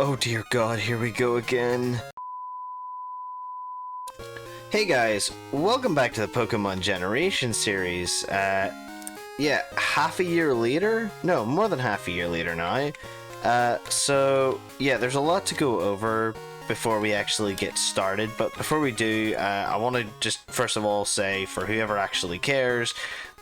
Oh dear god, here we go again. Hey guys, welcome back to the Pokémon Generations series. Yeah, half a year later? No, more than half a year later now. So, yeah, there's a lot to go over before we actually get started, but before we do, I want to just first of all say, for whoever actually cares,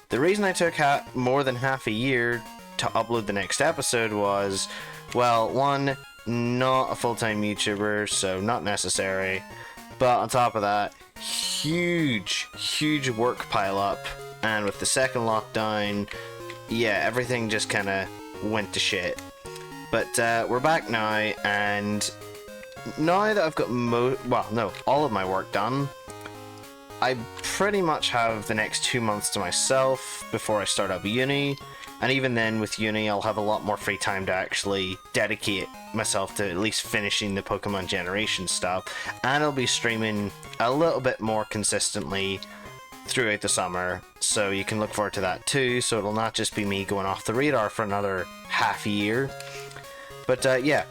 the reason I took more than half a year to upload the next episode was, well, one, not a full-time YouTuber, so not necessary, but on top of that, huge work pile up, and with the second lockdown, yeah, everything just kind of went to shit. But we're back now, and now that I've got all of my work done, I pretty much have the next 2 months to myself before I start up uni, and even then with uni I'll have a lot more free time to actually dedicate myself to at least finishing the Pokemon Generations stuff, and I'll be streaming a little bit more consistently throughout the summer, so you can look forward to that too, so it'll not just be me going off the radar for another half a year. But yeah,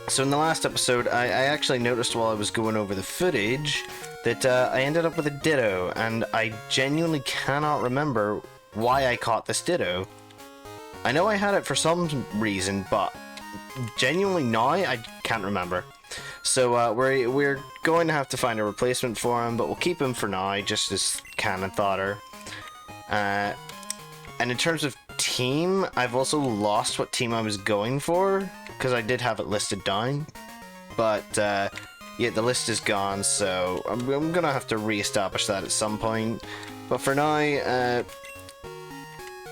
so in the last episode I actually noticed while I was going over the footage that I ended up with a Ditto, and I genuinely cannot remember why I caught this Ditto. I know I had it for some reason, but genuinely now I can't remember. So we're going to have to find a replacement for him, but we'll keep him for now, just as cannon fodder. And in terms of team, I've also lost what team I was going for, because I did have it listed down. But yeah, the list is gone, so I'm gonna have to re-establish that at some point. But for now,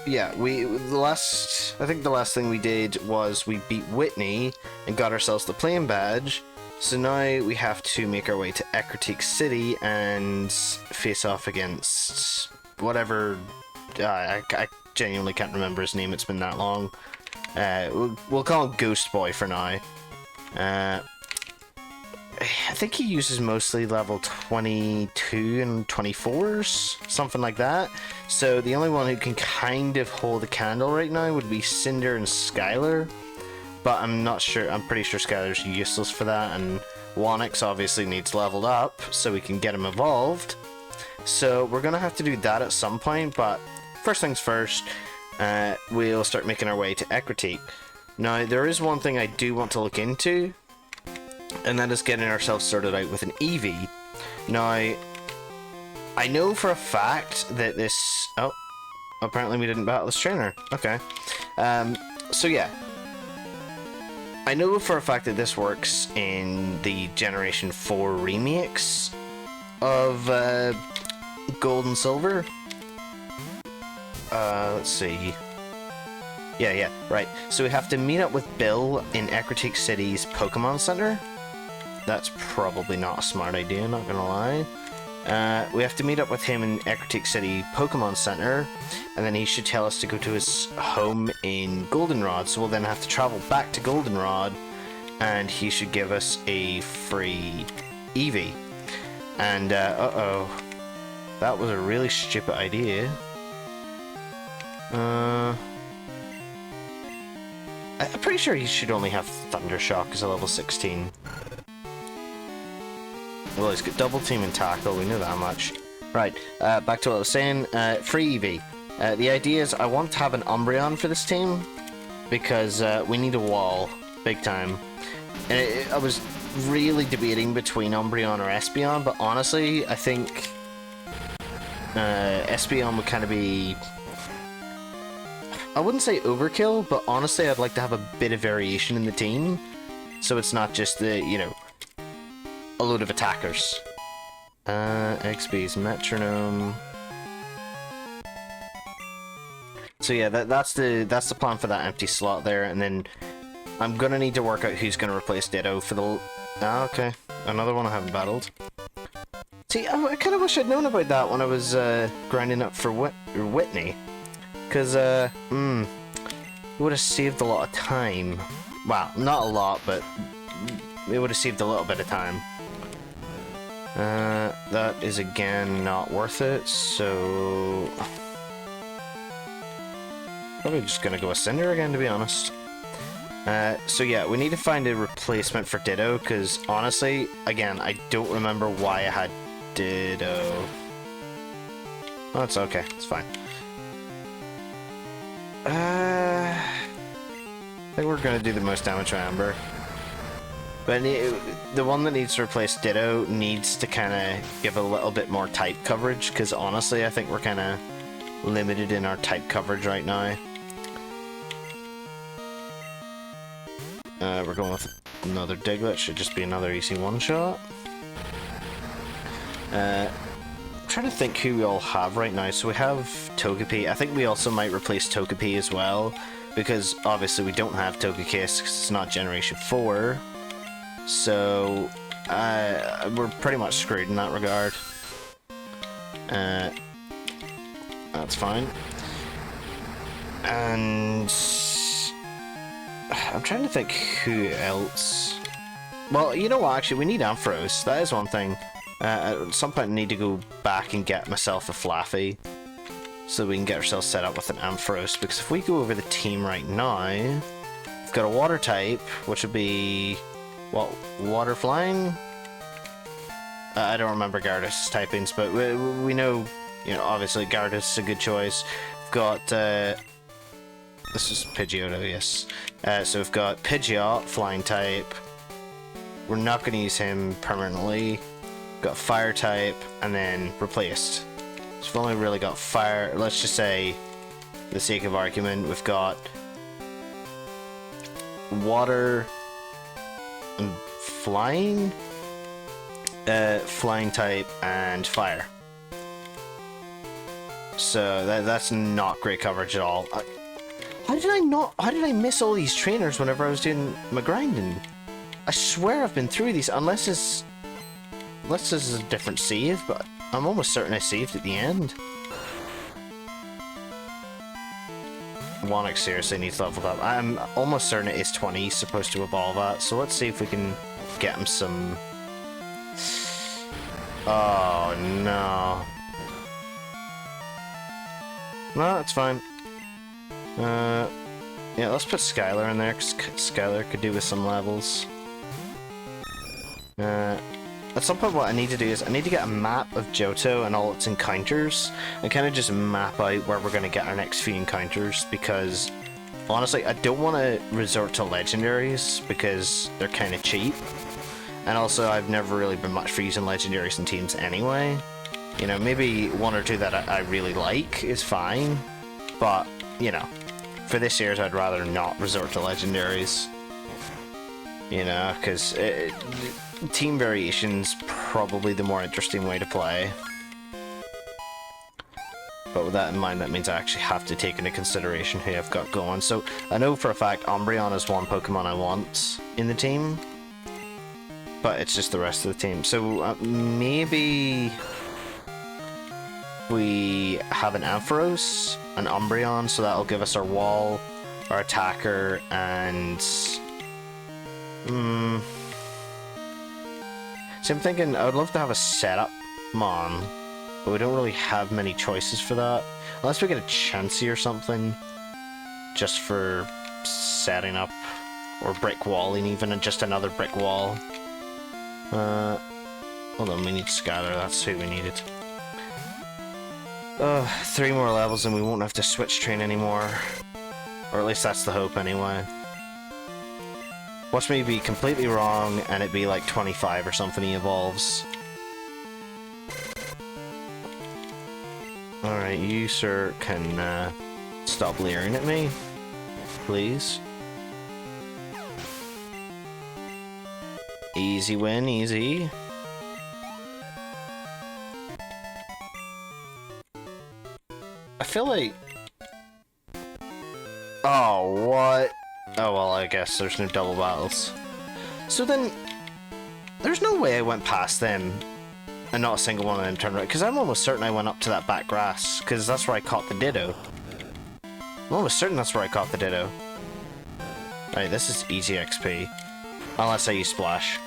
yeah, I think the last thing we did was we beat Whitney and got ourselves the playing badge. So now we have to make our way to Ecruteak City and face off against whatever. I genuinely can't remember his name. It's been that long. We'll call him Ghost Boy for now. I think he uses mostly level 22 and 24s, something like that. So the only one who can kind of hold a candle right now would be Cinder and Skylar. But I'm not sure, I'm pretty sure Skylar's useless for that, and Wonix obviously needs leveled up so we can get him evolved. So we're gonna have to do that at some point, but first things first, we'll start making our way to Ecruteak. Now there is one thing I do want to look into, and that is getting ourselves sorted out with an Eevee. Now, I know for a fact that this... Oh, apparently we didn't battle this trainer. Okay. So yeah. I know for a fact that this works in the Generation 4 remakes of Gold and Silver. Let's see. Yeah, right. So we have to meet up with Bill in Ecruteak City's Pokémon Center. That's probably not a smart idea, not gonna lie. We have to meet up with him in Ecruteak City Pokemon Center, and then he should tell us to go to his home in Goldenrod, so we'll then have to travel back to Goldenrod, and he should give us a free Eevee. And, uh-oh. That was a really stupid idea. I'm pretty sure he should only have Thundershock as a level 16. Well, he's got double team and tackle, we know that much. Right, back to what I was saying, free Eevee. The idea is I want to have an Umbreon for this team, because we need a wall, big time. And I was really debating between Umbreon or Espeon, but honestly, I think Espeon would kind of be... I wouldn't say overkill, but honestly I'd like to have a bit of variation in the team, so it's not just the, you know, a load of attackers. XB's metronome. So yeah, that's the plan for that empty slot there, and then I'm gonna need to work out who's gonna replace Ditto for the... Ah, okay. Another one I haven't battled. See, I kinda wish I'd known about that when I was grinding up for Whitney. Because, it would have saved a lot of time. Well, not a lot, but it would have saved a little bit of time. That is again not worth it, so... Probably just gonna go with Cinder again, to be honest. So yeah, we need to find a replacement for Ditto, because honestly, again, I don't remember why I had Ditto. Oh, it's okay. It's fine. I think we're going to do the most damage to Amber. But the one that needs to replace Ditto needs to kind of give a little bit more type coverage, because honestly, I think we're kind of limited in our type coverage right now. We're going with another Diglett, should just be another easy one-shot. I'm trying to think who we all have right now. So we have Togepi. I think we also might replace Togepi as well, because obviously we don't have Togekiss because it's not Generation 4. So we're pretty much screwed in that regard. That's fine. And I'm trying to think who else. Well, you know what, actually, we need Ampharos. That is one thing. At some point I need to go back and get myself a Flaffy, so we can get ourselves set up with an Ampharos, because if we go over the team right now, we've got a water type, which would be, what, water flying? I don't remember Gyarados typings, but we know, you know, obviously Gyarados is a good choice. We've got, this is Pidgeotto, yes. So we've got Pidgeot, flying type. We're not going to use him permanently. We've got fire type, and then replaced. So we've only really got fire. Let's just say, for the sake of argument, we've got water and flying, flying type, and fire. So that's not great coverage at all. How did I miss all these trainers whenever I was doing my grinding? I swear I've been through these, unless this is a different save, but I'm almost certain I saved at the end. Onix seriously needs leveled up. I'm almost certain it is 20 he's supposed to evolve at, so let's see if we can get him some... Oh no. No, it's fine. Yeah, let's put Skylar in there, because Skylar could do with some levels. At some point what I need to do is I need to get a map of Johto and all its encounters, and kind of just map out where we're going to get our next few encounters, because honestly I don't want to resort to legendaries because they're kind of cheap, and also I've never really been much for using legendaries in teams anyway. You know, maybe one or two that I really like is fine, but you know, for this year's I'd rather not resort to legendaries. You know, because team variation's probably the more interesting way to play. But with that in mind, that means I actually have to take into consideration who I've got going. So I know for a fact Umbreon is one Pokemon I want in the team, but it's just the rest of the team. So maybe we have an Ampharos, an Umbreon, so that'll give us our wall, our attacker, and... So I'm thinking I would love to have a setup Mon, but we don't really have many choices for that. Unless we get a Chansey or something, just for setting up, or brick walling even, and just another brick wall. Hold on, we need Skylar, that's who we needed. 3 more levels and we won't have to switch train anymore. Or at least that's the hope anyway. Watch me be completely wrong and it be like 25 or something he evolves. Alright, you sir can stop leering at me, please. Easy win, easy. I feel like... Oh, what? Oh, well, I guess there's no double battles. So then, there's no way I went past them and not a single one of them turned right, because I'm almost certain I went up to that back grass, because that's where I caught the Ditto. I'm almost certain that's where I caught the Ditto. Right, this is easy XP. Unless I use Splash.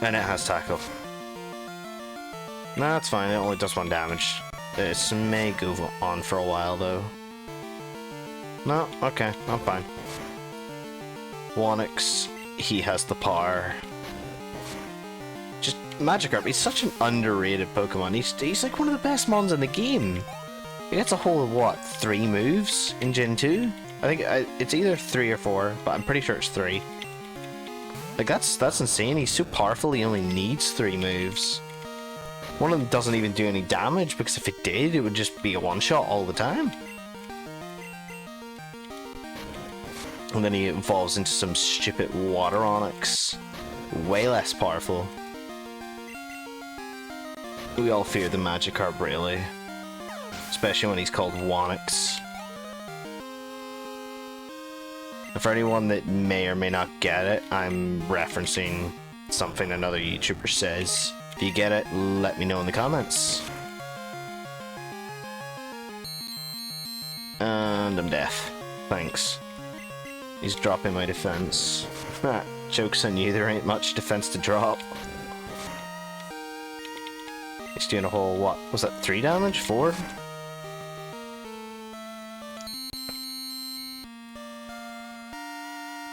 And it has Tackle. No, that's fine, it only does 1 damage. This may go on for a while, though. No? Okay, I'm fine. Onix, he has the power. Just Magikarp, he's such an underrated Pokemon. He's like one of the best mons in the game. He gets a whole, what, 3 moves in Gen 2? I think it's either 3 or 4, but I'm pretty sure it's 3. Like, that's insane. He's so powerful, he only needs 3 moves. One of them doesn't even do any damage, because if it did, it would just be a one-shot all the time. And then he evolves into some stupid water Onix. Way less powerful. We all fear the Magikarp, really. Especially when he's called Onix. And for anyone that may or may not get it, I'm referencing something another YouTuber says. If you get it, let me know in the comments. And I'm deaf. Thanks. He's dropping my defense. Joke's on you, there ain't much defense to drop. He's doing a whole, what, was that 3 damage? 4?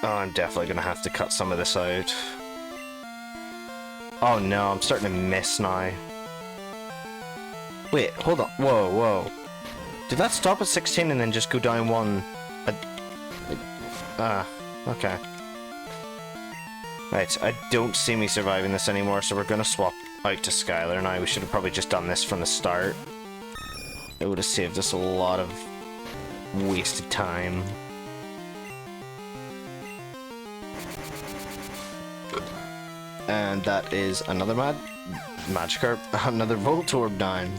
Oh, I'm definitely gonna have to cut some of this out. Oh no, I'm starting to miss now. Wait, hold on. Whoa, whoa. Did that stop at 16 and then just go down 1? Okay. Right, I don't see me surviving this anymore, so we're gonna swap out to Skylar now. We should have probably just done this from the start. It would have saved us a lot of wasted time. And that is another Magikarp, another Voltorb down.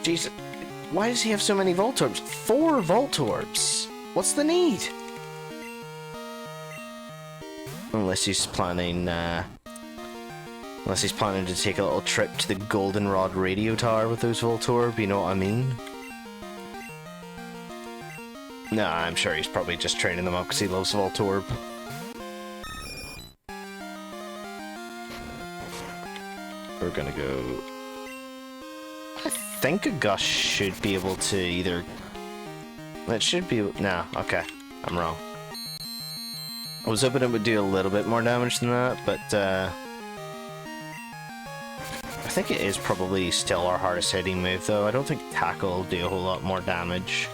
Jesus, why does he have so many Voltorbs? 4 Voltorbs! What's the need? Unless he's planning to take a little trip to the Goldenrod radio tower with those Voltorb, you know what I mean? Nah, I'm sure he's probably just training them up because he loves Voltorb. We're gonna go... I think a Gush should be able to either... It should be... Nah, okay. I'm wrong. I was hoping it would do a little bit more damage than that, but I think it is probably still our hardest hitting move, though. I don't think Tackle will do a whole lot more damage.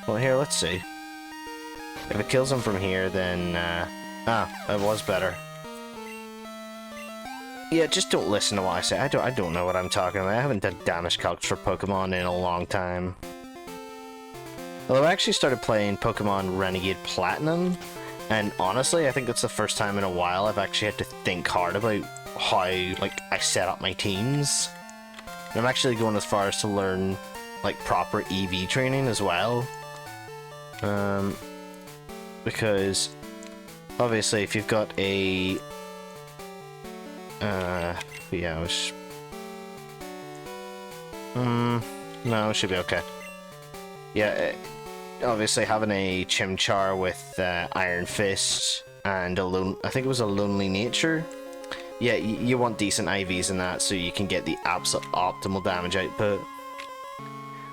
Well, here, let's see. If it kills him from here, then... it was better. Yeah, just don't listen to what I say. I don't know what I'm talking about. I haven't done damage calcs for Pokemon in a long time. Although I actually started playing Pokemon Renegade Platinum, and honestly, I think that's the first time in a while I've actually had to think hard about how, like, I set up my teams. And I'm actually going as far as to learn, like, proper EV training as well. Because, obviously, if you've got a... yeah, I was... no, it should be okay. Yeah, obviously having a Chimchar with Iron Fist and I think it was a Lonely Nature. Yeah, you want decent IVs in that so you can get the absolute optimal damage output.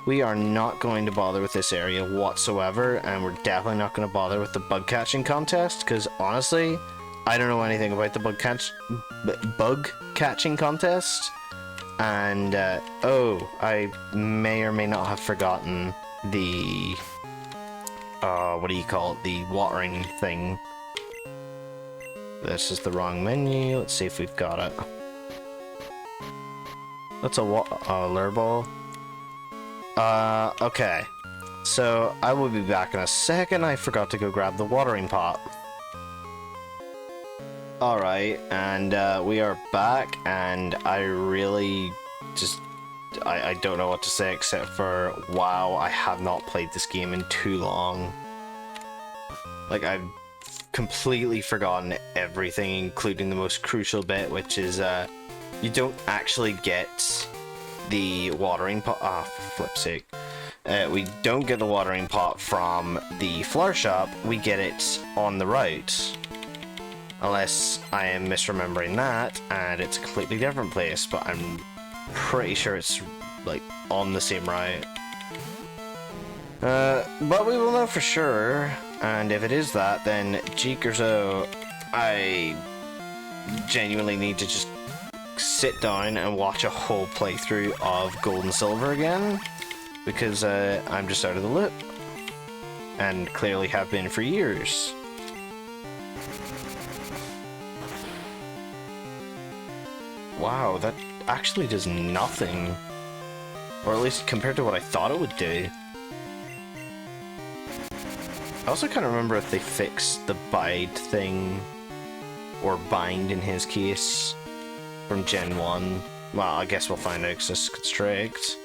We are not going to bother with this area whatsoever, and we're definitely not going to bother with the bug catching contest, because honestly, I don't know anything about the bug catching contest. And, oh, I may or may not have forgotten the, what do you call it, the watering thing. This is the wrong menu. Let's see if we've got it. That's a lure ball. Okay. So, I will be back in a second. I forgot to go grab the watering pot. Alright, and we are back, and I really just... I don't know what to say except for, wow, I have not played this game in too long. Like, I've completely forgotten everything, including the most crucial bit, which is, you don't actually get the watering pot... Ah, for flip's sake. We don't get the watering pot from the flower shop, we get it on the route. Unless I am misremembering that, and it's a completely different place, but I'm pretty sure it's, like, on the same route. But we will know for sure, and if it is that, then Jeekers I genuinely need to just sit down and watch a whole playthrough of Gold and Silver again, because I'm just out of the loop, and clearly have been for years. Wow, that actually does nothing, or at least compared to what I thought it would do. I also can't remember if they fixed the bide thing, or bind in his case, from Gen 1. Well, I guess we'll find out because it's constrict.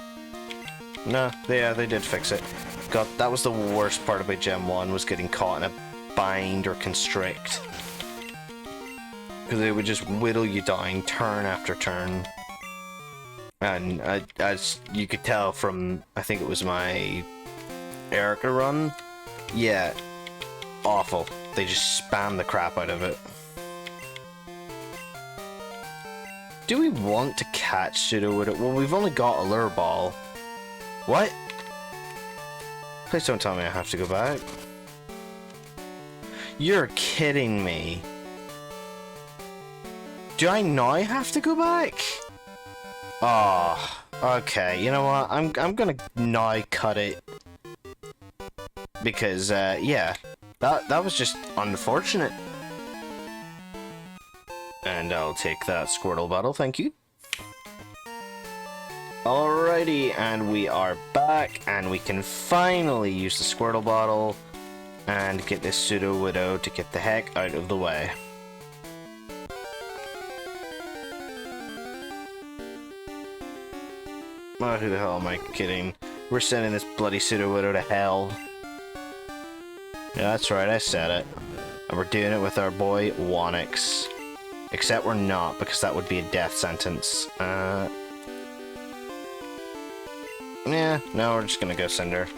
No, yeah, they did fix it. God, that was the worst part about Gen 1, was getting caught in a bind or constrict. Because they would just whittle you down turn after turn. And as you could tell from, I think it was my Erica run, yeah, awful. They just spam the crap out of it. Do we want to catch Sudowoodo? Well, we've only got a lure ball. What? Please don't tell me I have to go back. You're kidding me. Do I now have to go back? Oh, okay. You know what? I'm gonna now cut it. Because, yeah, that was just unfortunate. And I'll take that Squirtle bottle, thank you. Alrighty, and we are back, and we can finally use the Squirtle bottle and get this Sudowoodo to get the heck out of the way. Oh, who the hell am I kidding? We're sending this bloody Sudowoodo to hell. Yeah, that's right, I said it. And we're doing it with our boy, Wonix. Except we're not, because that would be a death sentence. Yeah, no, we're just gonna go Cinder.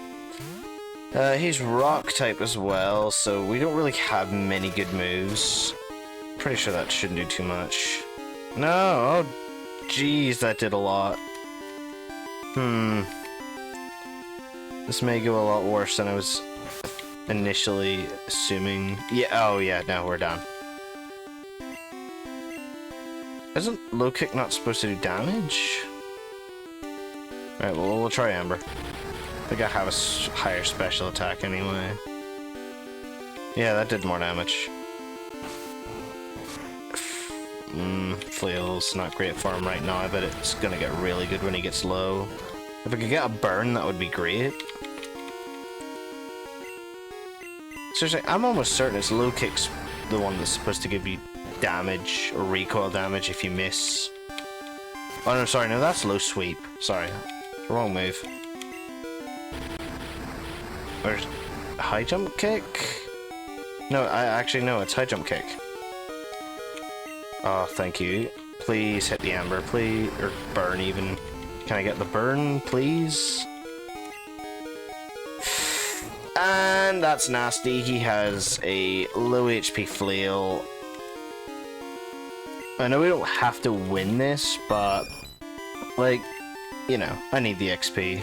He's rock type as well, so we don't really have many good moves. Pretty sure that shouldn't do too much. No, oh jeez, that did a lot. This may go a lot worse than I was initially assuming. Yeah, oh yeah, no, we're done. Isn't low kick not supposed to do damage? Right, well, we'll try Ember. I think I have a higher special attack anyway. Yeah, that did more damage. Flail's not great for him right now, but it's gonna get really good when he gets low. If I could get a burn, that would be great. Seriously, I'm almost certain it's low kick's the one that's supposed to give you damage or recoil damage if you miss. Oh no, sorry, no, that's low sweep. Sorry, wrong move. Where's high jump kick? No, it's high jump kick. Oh, thank you. Please hit the Ember, please, or burn even. Can I get the burn, please? And that's nasty. He has a low HP flail. I know we don't have to win this, but, like, you know, I need the XP.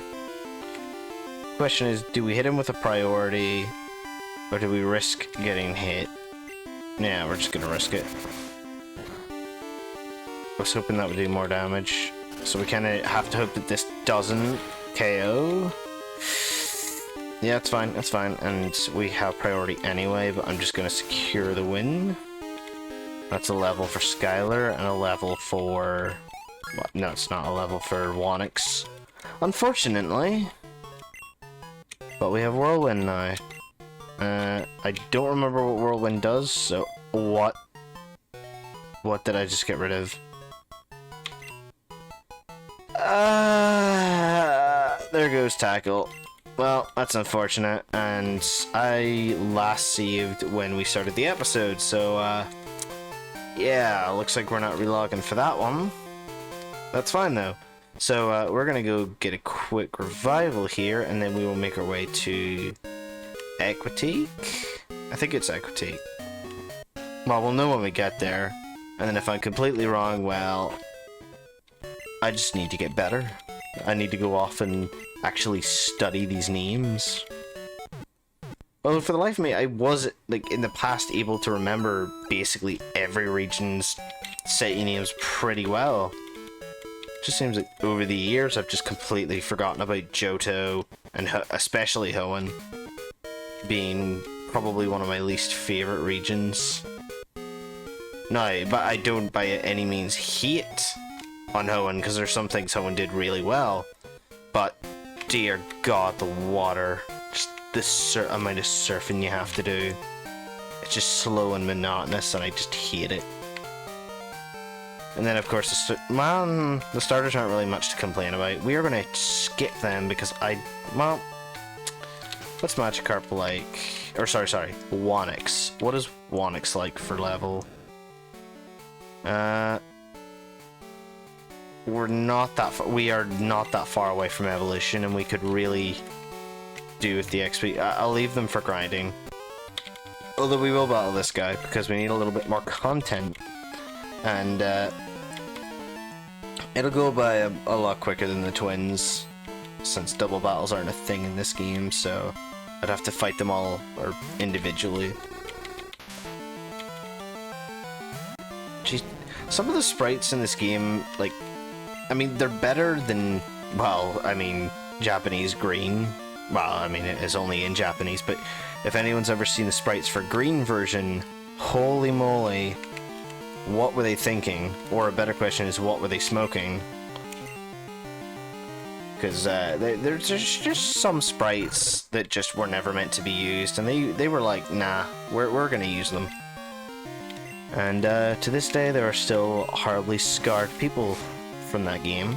Question is, do we hit him with a priority, or do we risk getting hit? Yeah, we're just gonna risk it. I was hoping that would do more damage, so we kind of have to hope that this doesn't KO. Yeah, it's fine, it's fine, and we have priority anyway, but I'm just gonna secure the win. That's a level for Skylar, and a level for... What? No, it's not a level for Wonix. Unfortunately. But we have Whirlwind now. I don't remember what Whirlwind does, so... What? What did I just get rid of? There goes Tackle. Well, that's unfortunate, and I last saved when we started the episode, so, yeah, looks like we're not relogging for that one. That's fine, though. So, we're gonna go get a quick revival here, and then we will make our way to Ecruteak? I think it's Ecruteak. Well, we'll know when we get there, and then if I'm completely wrong, well, I just need to get better. I need to go off and actually study these names. Well, for the life of me, I was, like, in the past able to remember basically every region's city names pretty well. Just seems like over the years I've just completely forgotten about Johto, and especially Hoenn, being probably one of my least favorite regions. No, but I don't by any means hate on Hoenn, because there's some things Hoenn did really well. But, dear God, the water. Just the amount of surfing you have to do. It's just slow and monotonous, and I just hate it. And then, of course, the starters aren't really much to complain about. We are going to skip them because well, what's Magikarp like? Or, sorry, Onix. What is Onix like for level? We are not that far away from evolution, and we could really do with the XP. I'll leave them for grinding. Although we will battle this guy because we need a little bit more content. And it'll go by a lot quicker than the twins, since double battles aren't a thing in this game, so I'd have to fight them all or individually. Jeez, some of the sprites in this game, like, I mean, they're better than, well, I mean, Japanese green. Well, I mean, it is only in Japanese, but if anyone's ever seen the sprites for green version, holy moly, what were they thinking? Or a better question is, what were they smoking? Because there's just some sprites that just were never meant to be used, and they were like, nah, we're gonna use them. And to this day, there are still horribly scarred people from that game.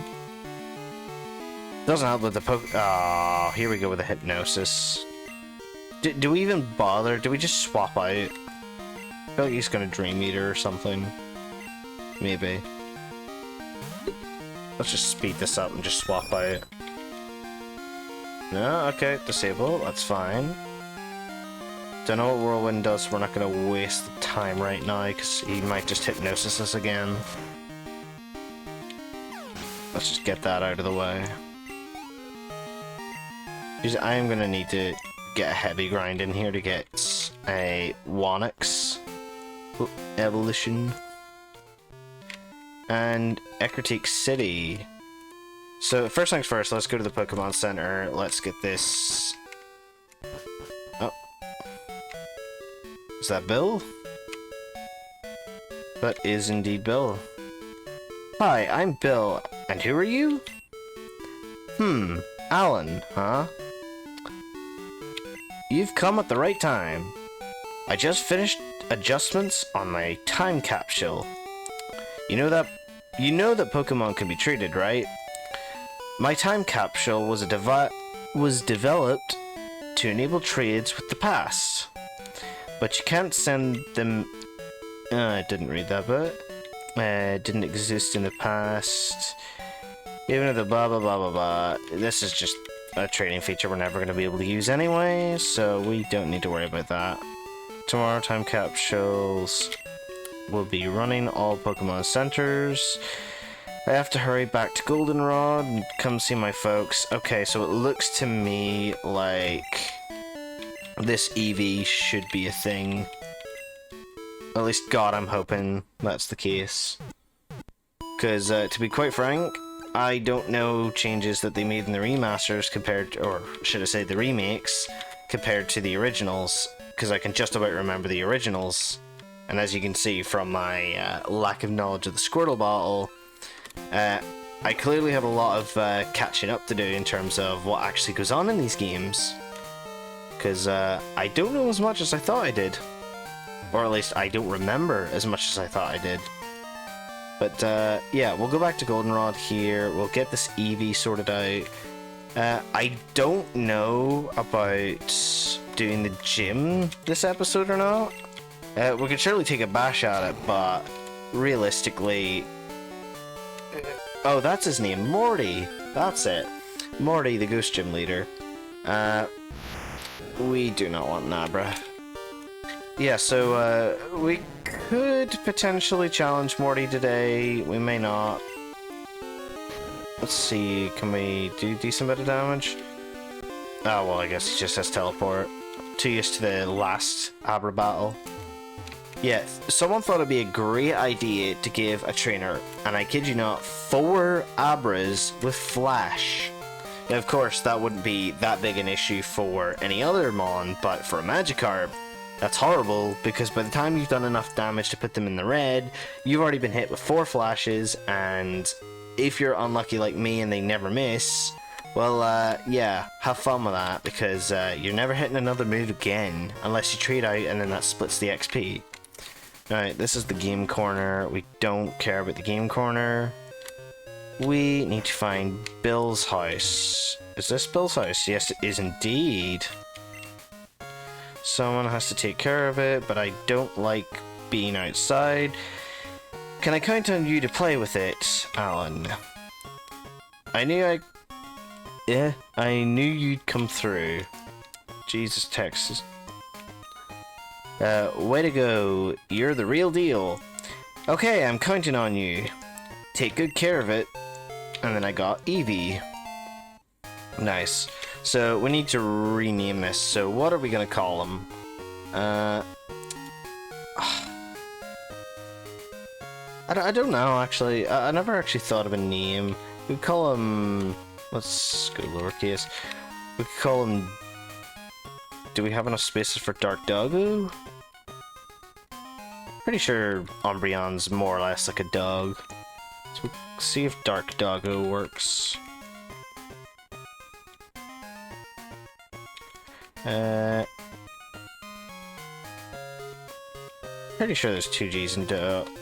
Doesn't help with the here we go with the hypnosis. Do we even bother? Do we just swap out? I feel like he's gonna Dream Eater or something. Maybe. Let's just speed this up and just swap out. No, okay, disable, that's fine. Don't know what Whirlwind does, so we're not gonna waste the time right now, because he might just hypnosis us again. Let's just get that out of the way. I am gonna need to get a heavy grind in here to get a Onix evolution. And Ecruteak City. So first things first, let's go to the Pokemon Center. Let's get this. Oh, is that Bill? That is indeed Bill. Hi, I'm Bill. And who are you? Alan, huh? You've come at the right time. I just finished adjustments on my time capsule. You know that Pokemon can be treated, right? My time capsule was developed to enable trades with the past. But you can't send them... I didn't read that bit. Didn't exist in the past. Even if the blah blah blah blah blah. This is just a trading feature we're never going to be able to use anyway, so we don't need to worry about that. Tomorrow, time capsules will be running all Pokemon centers. I have to hurry back to Goldenrod and come see my folks. Okay, so it looks to me like this EV should be a thing. At least, God, I'm hoping that's the case. Because, to be quite frank, I don't know changes that they made in the remasters compared to, or should I say the remakes, compared to the originals, because I can just about remember the originals. And as you can see from my lack of knowledge of the Squirtle bottle, I clearly have a lot of catching up to do in terms of what actually goes on in these games. Because I don't know as much as I thought I did. Or at least I don't remember as much as I thought I did. But yeah, we'll go back to Goldenrod here. We'll get this Eevee sorted out. I don't know about doing the gym this episode or not. We could surely take a bash at it, but realistically... oh, that's his name, Morty. That's it. Morty, the Ghost Gym leader. We do not want Nabra. Yeah, so we could potentially challenge Morty today. We may not. let's see, can we do decent bit of damage? Oh, well, I guess he just has teleport. Too used to the last Abra battle. Yeah, someone thought it'd be a great idea to give a trainer, and I kid you not, 4 Abras with Flash. Now, of course, that wouldn't be that big an issue for any other Mon, but for a Magikarp, that's horrible, because by the time you've done enough damage to put them in the red, you've already been hit with 4 flashes, and if you're unlucky like me and they never miss, well, yeah, have fun with that, because you're never hitting another move again, unless you trade out and then that splits the XP. Alright, this is the game corner. We don't care about the game corner. We need to find Bill's house. Is this Bill's house? Yes, it is indeed. Someone has to take care of it, but I don't like being outside. Can I count on you to play with it, Alan? I knew you'd come through. Jesus, Texas. Way to go. You're the real deal. Okay, I'm counting on you. Take good care of it. And then I got Eevee. Nice. So we need to rename this. So what are we gonna call him? I don't know, actually. I never actually thought of a name. We could call him... Let's go lowercase. We could call him... Do we have enough spaces for Dark Doggo? Pretty sure Umbreon's more or less like a dog. So we'll see if Dark Doggo works. Pretty sure there's 2 G's in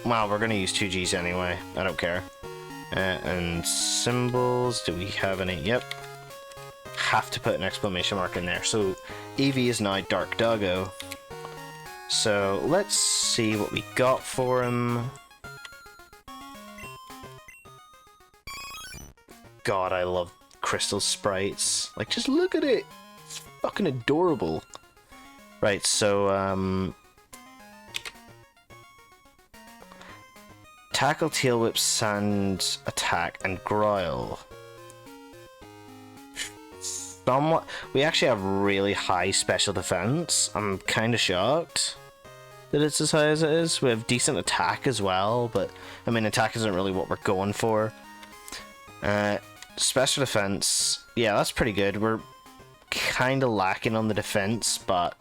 well, we're gonna use 2 G's anyway. I don't care. And symbols, do we have any? Yep. Have to put an exclamation mark in there. So Eevee is now Dark Doggo. So let's see what we got for him. God, I love crystal sprites. Like, just look at it. It's fucking adorable. Right, so tackle, tail whip, sand attack, and growl. Somewhat. We actually have really high special defense. I'm kind of shocked that it's as high as it is. We have decent attack as well, but I mean, attack isn't really what we're going for. Special defense, yeah, that's pretty good. We're kind of lacking on the defense, but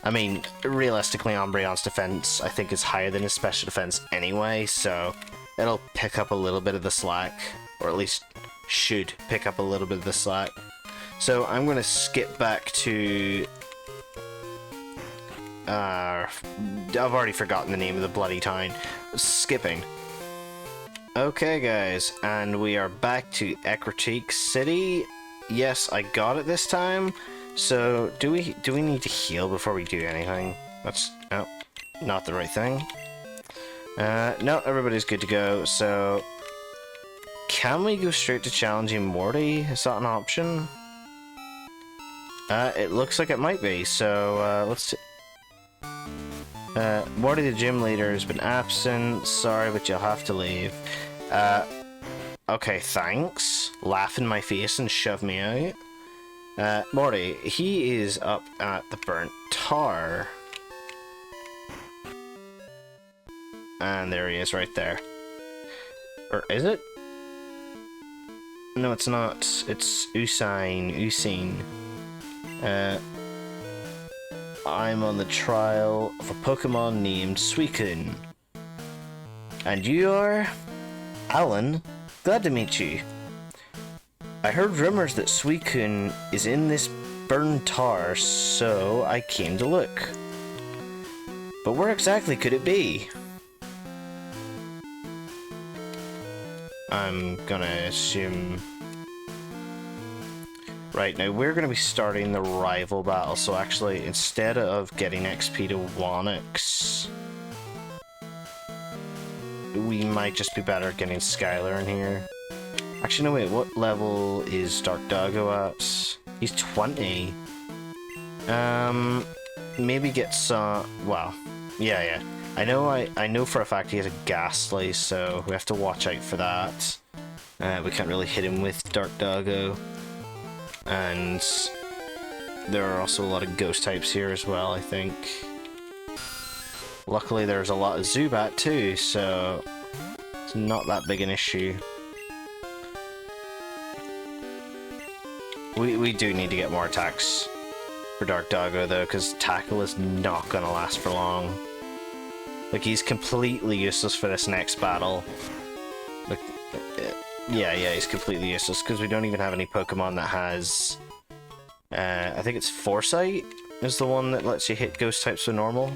I mean, realistically, Umbreon's defense I think is higher than his special defense anyway, so it'll pick up a little bit of the slack, or at least should pick up a little bit of the slack. So I'm going to skip back to... I've already forgotten the name of the bloody town. Skipping. Okay guys, and we are back to Ecruteak City. Yes, I got it this time. So, do we need to heal before we do anything? That's... oh, not the right thing. No, everybody's good to go, so... Can we go straight to challenging Morty? Is that an option? It looks like it might be, so, let's see. Morty the gym leader has been absent. Sorry, but you'll have to leave. Okay, thanks. Laugh in my face and shove me out. Morty, he is up at the burnt tar. And there he is right there. Or is it? No, it's not. It's Usain. I'm on the trial of a Pokemon named Suicune. And you are? Alan, glad to meet you. I heard rumors that Suicune is in this burned tar, so I came to look. But where exactly could it be? I'm gonna assume... Right, now we're going to be starting the rival battle, so actually, instead of getting XP to Wanix, we might just be better at getting Skylar in here. Actually, no wait, what level is Dark Doggo at? He's 20. Maybe get some... well, yeah. I know for a fact he has a Ghastly, so we have to watch out for that. We can't really hit him with Dark Doggo. And there are also a lot of ghost types here as well, I think. Luckily there's a lot of Zubat too, so it's not that big an issue. We do need to get more attacks for Dark Doggo though, because Tackle is not gonna last for long. Like, he's completely useless for this next battle. Like, yeah, he's completely useless, because we don't even have any Pokemon that has... I think it's Foresight is the one that lets you hit ghost types with normal.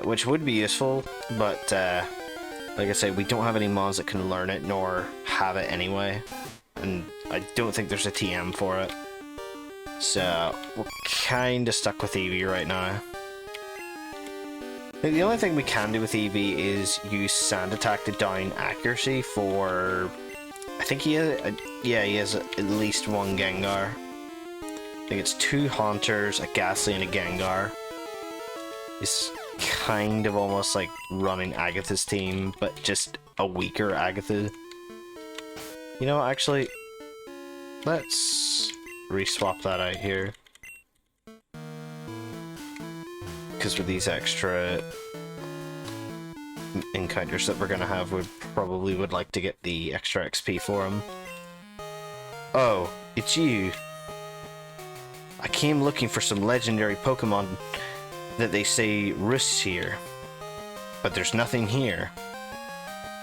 Which would be useful, but like I say, we don't have any mons that can learn it, nor have it anyway. And I don't think there's a TM for it. So, we're kinda stuck with Eevee right now. The only thing we can do with Eevee is use Sand Attack to down accuracy for... I think he has... yeah, he has at least one Gengar. I think it's 2 Haunters, a Ghastly, and a Gengar. It's kind of almost like running Agatha's team, but just a weaker Agatha. You know, actually, let's re-swap that out here. Because with these extra encounters that we're gonna have, we probably would like to get the extra XP for them. Oh, it's you. I came looking for some legendary Pokemon that they say roosts here, but there's nothing here.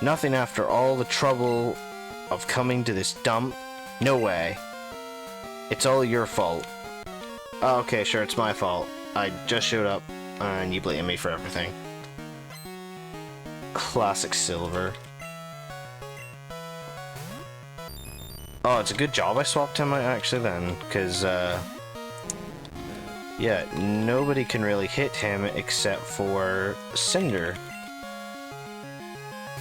Nothing after all the trouble of coming to this dump. No way. It's all your fault. Oh, okay, sure, it's my fault. I just showed up and you blame me for everything. Classic Silver. Oh, it's a good job I swapped him out actually then, because yeah, nobody can really hit him except for Cinder.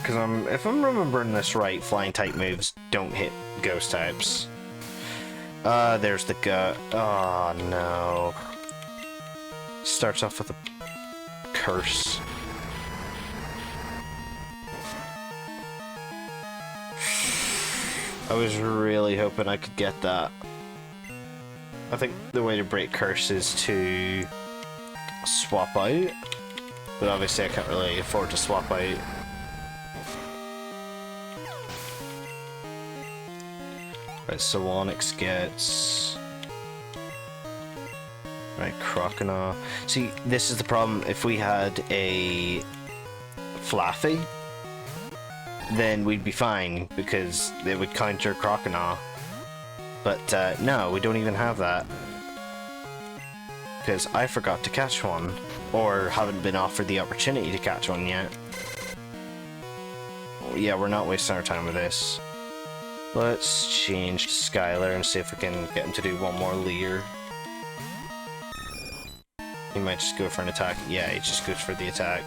Because if I'm remembering this right, flying type moves don't hit ghost types. There's the gut. Oh no. Starts off with a curse. I was really hoping I could get that. I think the way to break curse is to swap out, but obviously I can't really afford to swap out. Right, so Onyx gets... Right, Croconaw. See, this is the problem. If we had a Flaffy, then we'd be fine, because they would counter Croconaw. But no, we don't even have that. Because I forgot to catch one. Or haven't been offered the opportunity to catch one yet. Well, yeah, we're not wasting our time with this. Let's change to Skylar and see if we can get him to do one more Leer. He might just go for an attack. Yeah, he just goes for the attack.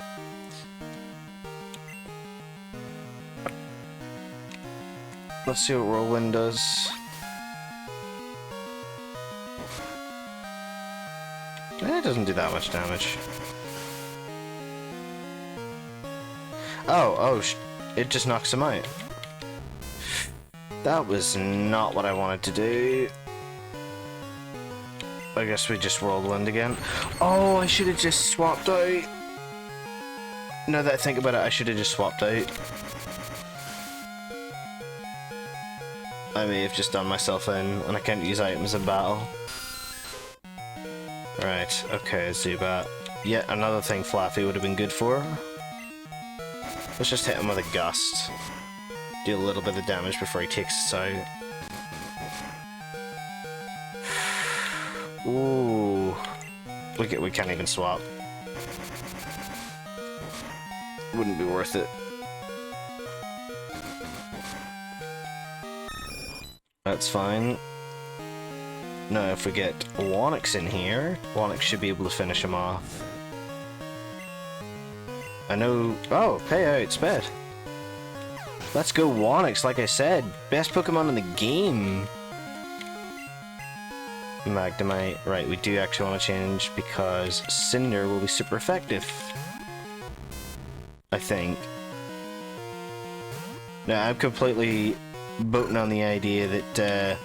Let's see what Whirlwind does. It doesn't do that much damage. Oh, it just knocks him out. That was not what I wanted to do. I guess we just Whirlwind again. Oh, I should have just swapped out. Now that I think about it, I should have just swapped out. I may have just done myself in, and I can't use items in battle. Right, okay, Zubat. Yet another thing Flaffy would have been good for. Let's just hit him with a Gust. Do a little bit of damage before he takes us out. Ooh. We can't even swap. Wouldn't be worth it. That's fine. Now if we get Onix in here, Onix should be able to finish him off. I know... Oh, hey, it's Sped. Let's go Onix, like I said. Best Pokemon in the game. Magnemite. Right, we do actually want to change because Cinder will be super effective. I think. No, I'm completely boating on the idea that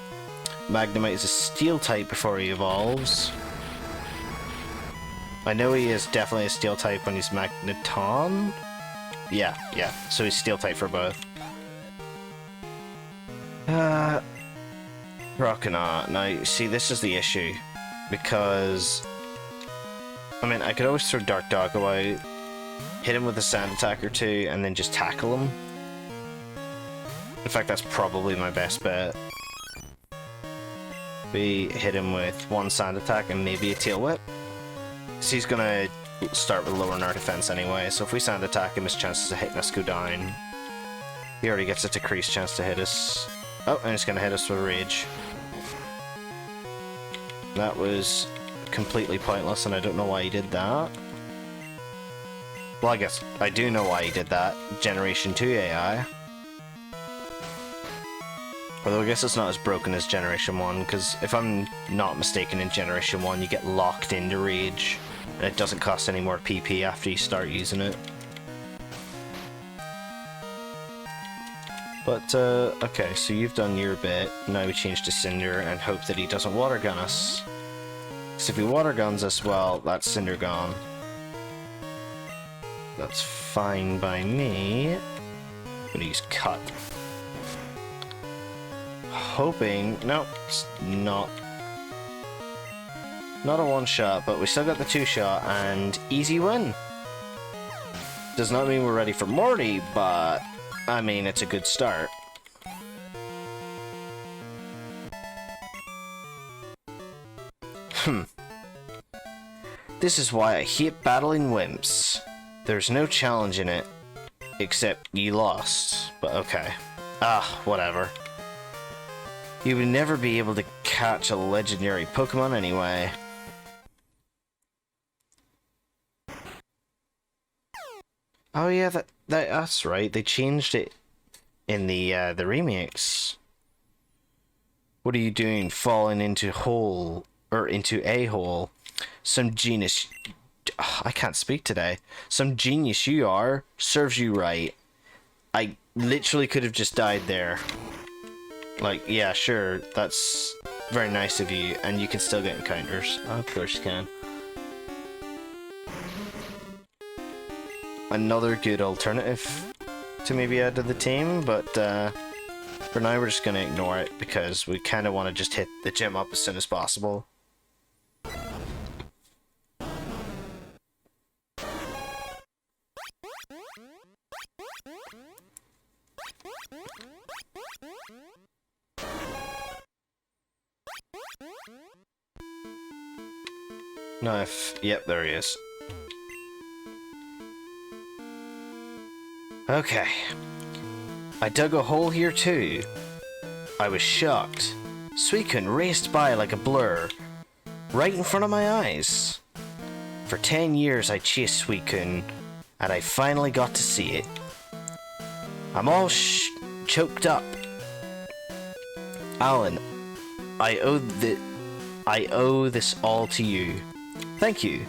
Magnemite is a steel type before he evolves. I know he is definitely a steel type when he's Magneton. Yeah, so he's steel type for both. Rockinot. Now, see, this is the issue. Because, I mean, I could always throw Dark Doggo out, hit him with a sand attack or two, and then just tackle him. In fact, that's probably my best bet. We hit him with one sand attack and maybe a tail whip. So he's gonna start with lowering our defense anyway, so if we sand attack him, his chances of hitting us go down. He already gets a decreased chance to hit us. Oh, and he's gonna hit us with Rage. That was completely pointless, and I don't know why he did that. Well, I guess I do know why he did that. Generation 2 AI. Although I guess it's not as broken as Generation 1, because if I'm not mistaken, in Generation 1 you get locked into Rage, and it doesn't cost any more PP after you start using it. But, okay, so you've done your bit, now we change to Cinder and hope that he doesn't water gun us. Because if he water guns us, well, that's Cinder gone. That's fine by me. I'm gonna use Cut. Hoping... no, it's not. Not a one-shot, but we still got the two-shot, and easy win. Does not mean we're ready for Morty, but... I mean, it's a good start. This is why I hate battling wimps. There's no challenge in it. Except you lost. But okay. Ah, whatever. You would never be able to catch a legendary Pokemon anyway. Oh yeah, that's right. They changed it in the remakes. What are you doing? Falling into hole or into a hole? Some genius. I can't speak today. Some genius you are. Serves you right. I literally could have just died there. Like, yeah, sure. That's very nice of you, and you can still get encounters. Oh, of course you can. Another good alternative to maybe add to the team, but for now we're just going to ignore it because we kind of want to just hit the gym up as soon as possible. Knife. Yep, there he is. Okay. I dug a hole here too. I was shocked. Suicune raced by like a blur, right in front of my eyes. For 10 years I chased Suicune, and I finally got to see it. I'm all choked up. Alan, I owe this all to you. Thank you.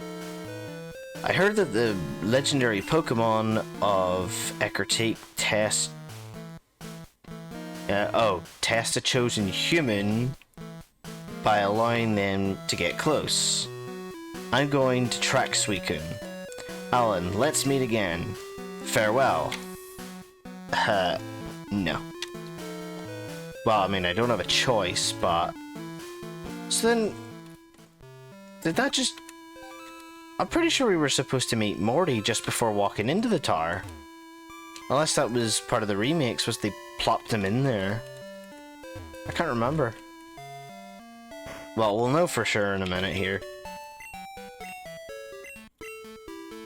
I heard that the legendary Pokemon of Ecruteak test a chosen human by allowing them to get close. I'm going to track Suicune. Alan, let's meet again. Farewell. No. Well, I mean, I don't have a choice, but... So then... Did that just... I'm pretty sure we were supposed to meet Morty just before walking into the tower. Unless that was part of the remakes, was they plopped him in there. I can't remember. Well, we'll know for sure in a minute here.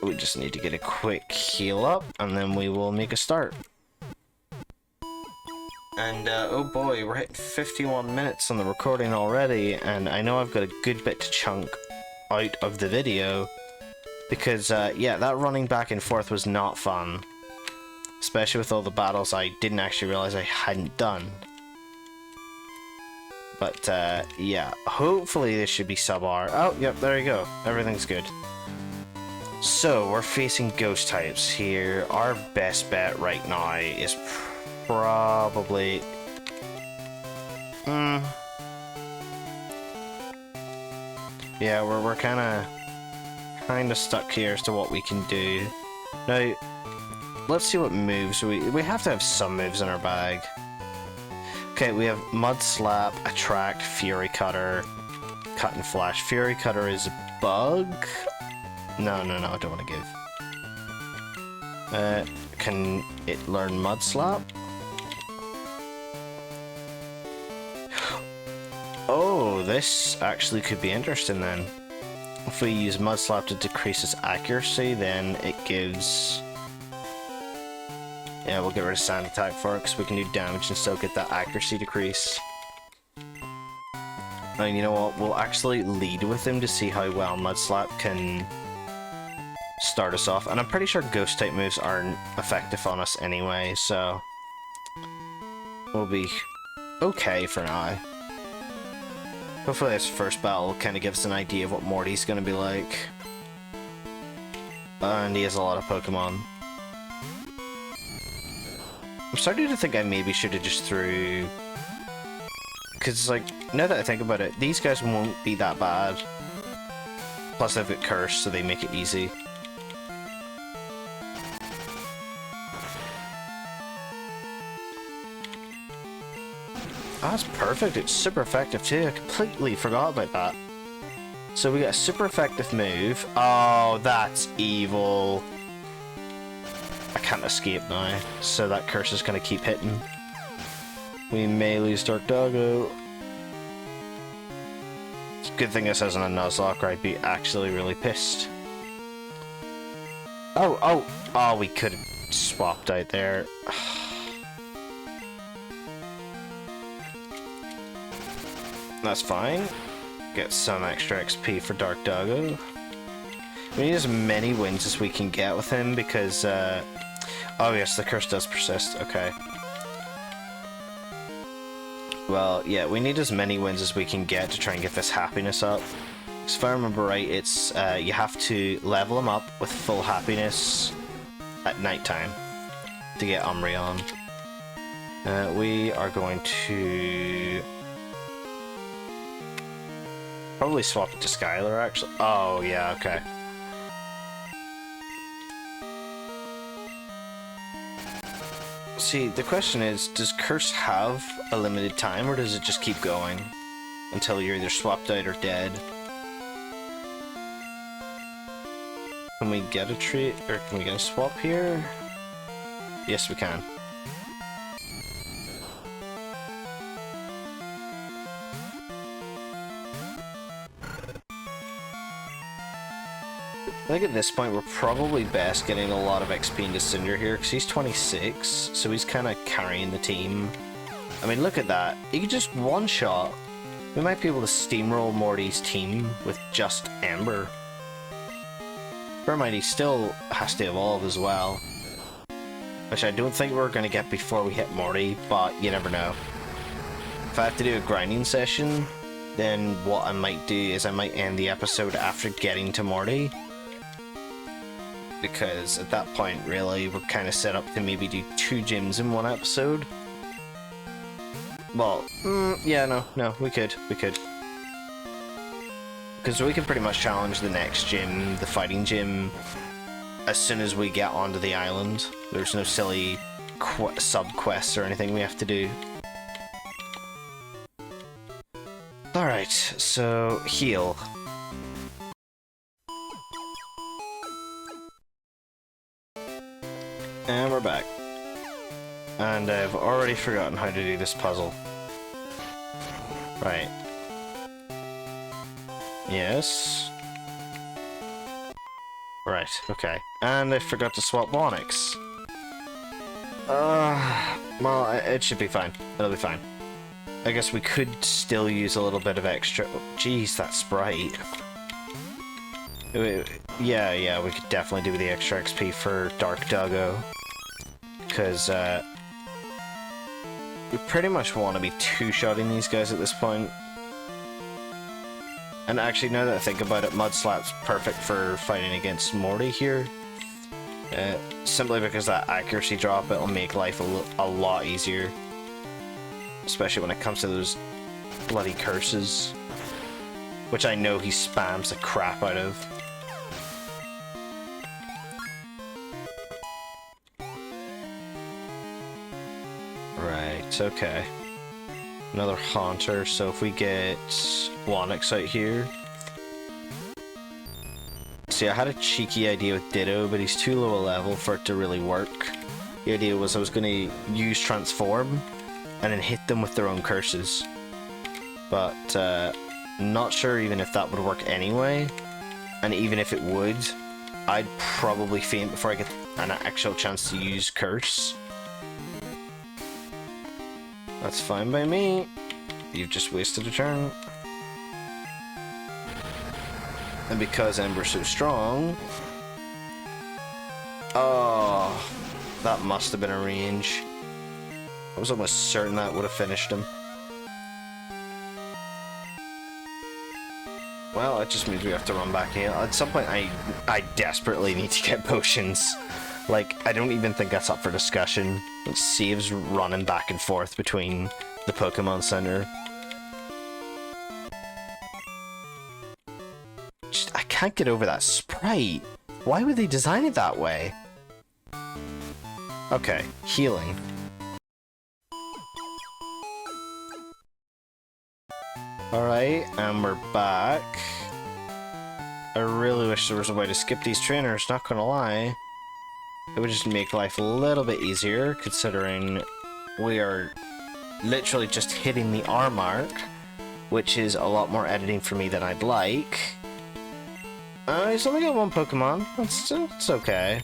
We just need to get a quick heal up, and then we will make a start. And, oh boy, we're hitting 51 minutes on the recording already, and I know I've got a good bit to chunk out of the video, because, yeah, that running back and forth was not fun. Especially with all the battles I didn't actually realize I hadn't done. But, yeah, hopefully this should be sub-R. Oh, yep, there you go. Everything's good. So, we're facing ghost types here. Our best bet right now is probably... Yeah, we're kinda stuck here as to what we can do. Now, let's see what moves we have to have some moves in our bag. Okay, we have Mud Slap, Attract, Fury Cutter, Cut and Flash. Fury Cutter is a bug? No, I don't want to give. Can it learn Mud Slap? Oh, this actually could be interesting then. If we use Mud Slap to decrease its accuracy, then it gives... Yeah, we'll get rid of Sand Attack for it, because we can do damage and still get that accuracy decrease. And you know what, we'll actually lead with him to see how well Mud Slap can start us off. And I'm pretty sure Ghost type moves aren't effective on us anyway, so... We'll be okay for now. Hopefully this first battle kind of gives us an idea of what Morty's going to be like. And he has a lot of Pokemon. I'm starting to think I maybe should have just threw... Because, like, now that I think about it, these guys won't be that bad. Plus they've got Curse, so they make it easy. Oh, that's perfect. It's super effective too. I completely forgot about that. So we got a super effective move. Oh, that's evil. I can't escape now. So that curse is going to keep hitting. We may lose Dark Doggo. It's a good thing this isn't a Nuzlocke or I'd be actually really pissed. Oh, we could have swapped out there. That's fine. Get some extra XP for Dark Doggo. We need as many wins as we can get with him because, oh yes, the curse does persist, okay. Well, yeah, we need as many wins as we can get to try and get this happiness up. Because if I remember right, it's, you have to level him up with full happiness at nighttime to get Umbreon. We are going to... probably swap it to Skylar, actually. Oh, yeah, okay. See, the question is, does Curse have a limited time, or does it just keep going until you're either swapped out or dead? Can we get a trait, or can we get a swap here? Yes, we can. I think at this point we're probably best getting a lot of XP into Cinder here, because he's 26, so he's kind of carrying the team. I mean, look at that. He could just one-shot. We might be able to steamroll Morty's team with just Ember. Bear in mind, he still has to evolve as well. Which I don't think we're going to get before we hit Morty, but you never know. If I have to do a grinding session, then what I might do is I might end the episode after getting to Morty. Because at that point, really, we're kind of set up to maybe do 2 gyms in one episode. Well, yeah, no, we could. Because we can pretty much challenge the next gym, the fighting gym, as soon as we get onto the island. There's no silly sub-quests or anything we have to do. Alright, so heal. And we're back. And I've already forgotten how to do this puzzle. Right. Yes. Right, okay. And I forgot to swap Onix. Well, it should be fine. It'll be fine. I guess we could still use a little bit of extra... Oh, jeez, that sprite. Yeah, we could definitely do the extra XP for Dark Doggo. Because, we pretty much want to be two-shotting these guys at this point. And actually, now that I think about it, Mud Slap's perfect for fighting against Morty here. Simply because that accuracy drop, it'll make life a lot easier. Especially when it comes to those bloody curses. Which I know he spams the crap out of. Right, okay. Another Haunter, so if we get Wonix out here... See, I had a cheeky idea with Ditto, but he's too low a level for it to really work. The idea was I was going to use Transform, and then hit them with their own curses. But, not sure even if that would work anyway. And even if it would, I'd probably faint before I get an actual chance to use Curse. That's fine by me. You've just wasted a turn. And because Ember's so strong... Oh, that must have been a range. I was almost certain that would have finished him. Well, it just means we have to run back here. At some point, I desperately need to get potions. Like, I don't even think that's up for discussion. It saves running back and forth between the Pokemon Center. Just, I can't get over that sprite. Why would they design it that way? Okay, healing. Alright, and we're back. I really wish there was a way to skip these trainers, not gonna lie. It would just make life a little bit easier, considering we are literally just hitting the R mark, which is a lot more editing for me than I'd like. He's only got one Pokemon. It's okay.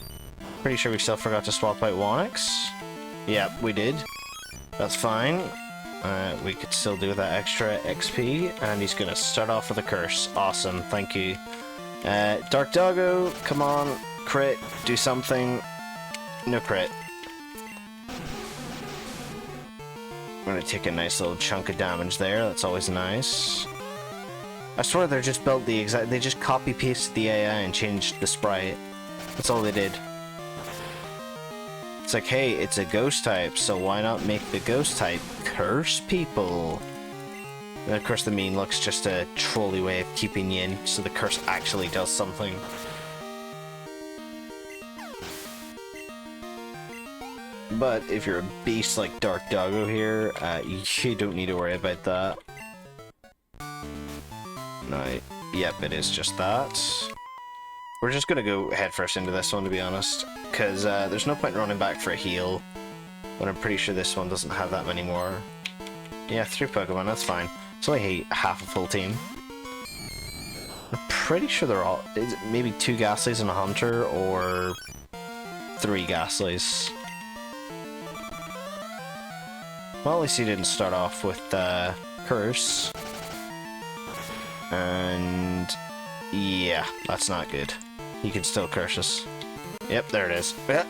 Pretty sure we still forgot to swap out Wonix. Yep, we did. That's fine. We could still do that extra XP, and he's gonna start off with a curse. Awesome, thank you. Dark Doggo, come on, crit, do something. No crit. I'm gonna take a nice little chunk of damage there, that's always nice. I swear they're just built the exact, they just copy pasted the AI and changed the sprite. That's all they did. It's like, hey, it's a ghost type, so why not make the ghost type curse people? And of course the meme looks just a trolly way of keeping you in, so the curse actually does something. But if you're a beast like Dark Doggo here, you don't need to worry about that. No, yep, it is just that. We're just gonna go headfirst into this one, to be honest, because there's no point in running back for a heal, when I'm pretty sure this one doesn't have that many more. Yeah, 3 Pokemon, that's fine. It's only half a full team. I'm pretty sure they're all... maybe 2 Ghastlies and a Hunter, or 3 Ghastlies. Well, at least he didn't start off with Curse. And... yeah, that's not good. He can still curse us. Yep, there it is. But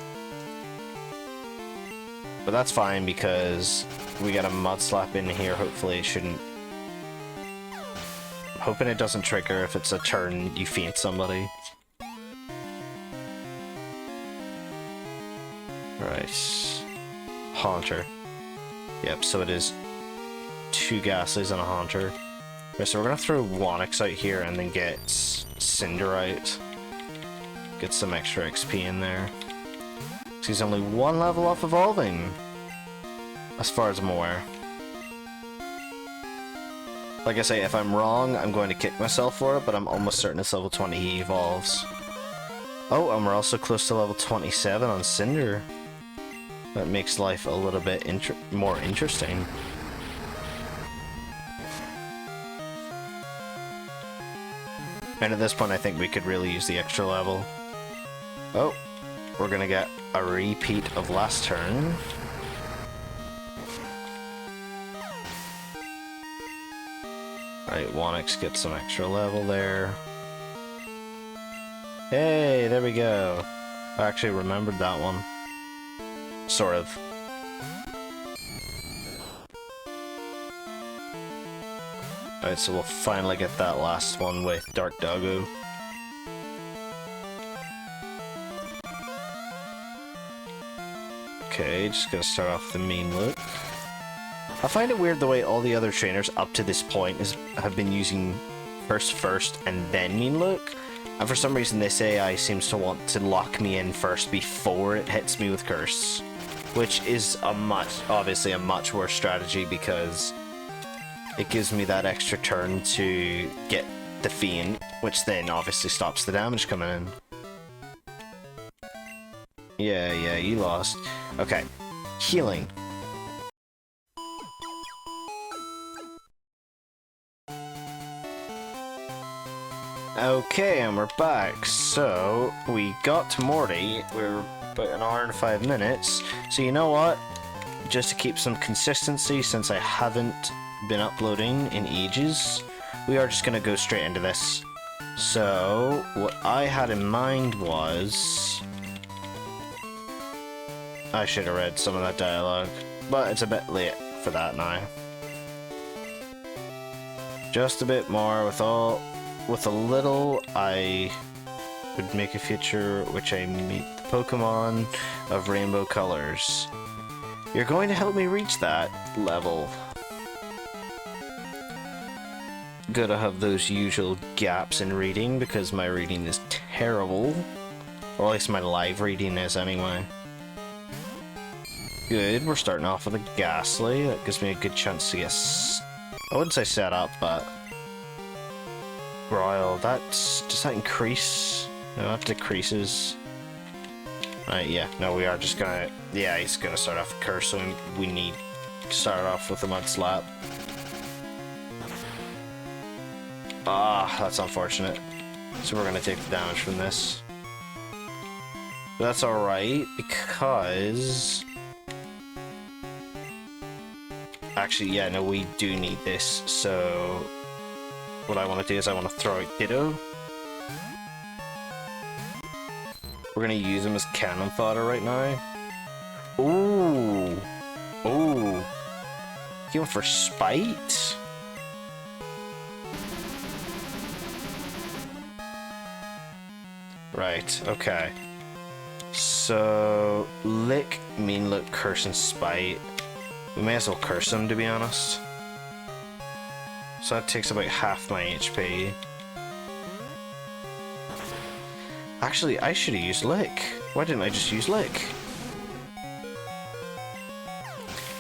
that's fine because we got a Mud Slap in here. Hopefully it shouldn't... I'm hoping it doesn't trigger if it's a turn you faint somebody. Right. Haunter. Yep, so it is 2 Ghastlies and a Haunter. Okay, so we're gonna throw Wonix out here and then get Cinder out. Get some extra XP in there. He's only 1 level off evolving, as far as I'm aware. Like I say, if I'm wrong, I'm going to kick myself for it, but I'm almost certain it's level 20 he evolves. Oh, and we're also close to level 27 on Cinder. That makes life a little bit more interesting. And at this point, I think we could really use the extra level. Oh, we're gonna get a repeat of last turn. Right, Wonix gets some extra level there. Hey, there we go. I actually remembered that one. Sort of. Alright, so we'll finally get that last one with Dark Doggo. Okay, just gonna start off with the mean look. I find it weird the way all the other trainers up to this point have been using first, and then mean look. And for some reason this AI seems to want to lock me in first before it hits me with curse. Which is obviously a much worse strategy because it gives me that extra turn to get the Fiend, which then obviously stops the damage coming in. Yeah, you lost. Okay, healing. Okay, and we're back. So, we got to Morty. We're about an hour and 5 minutes. So you know what? Just to keep some consistency, since I haven't been uploading in ages, we are just gonna go straight into this. So, what I had in mind was... I should have read some of that dialogue, but it's a bit late for that now. Just a bit more with a little, I would make a feature which I meet the Pokemon of rainbow colors. You're going to help me reach that level. Gotta have those usual gaps in reading because my reading is terrible. Or at least my live reading is anyway. Good, we're starting off with a Ghastly. That gives me a good chance to get... I wouldn't say set up, but... Royal, does that increase? No, that decreases. Right, yeah, no, we are just gonna... Yeah, he's gonna start off with Curse, so we need to start off with a Mud Slap. Ah, that's unfortunate. So we're gonna take the damage from this. But that's alright, because... Actually, yeah, no, we do need this, so... What I want to do is I want to throw out Ditto. We're going to use him as Cannon Fodder right now. Ooh! Ooh! He went for Spite? Right, okay. So... Lick, Mean Look, Curse, and Spite. We may as well curse him, to be honest. So that takes about half my HP. Actually, I should have used Lick. Why didn't I just use Lick?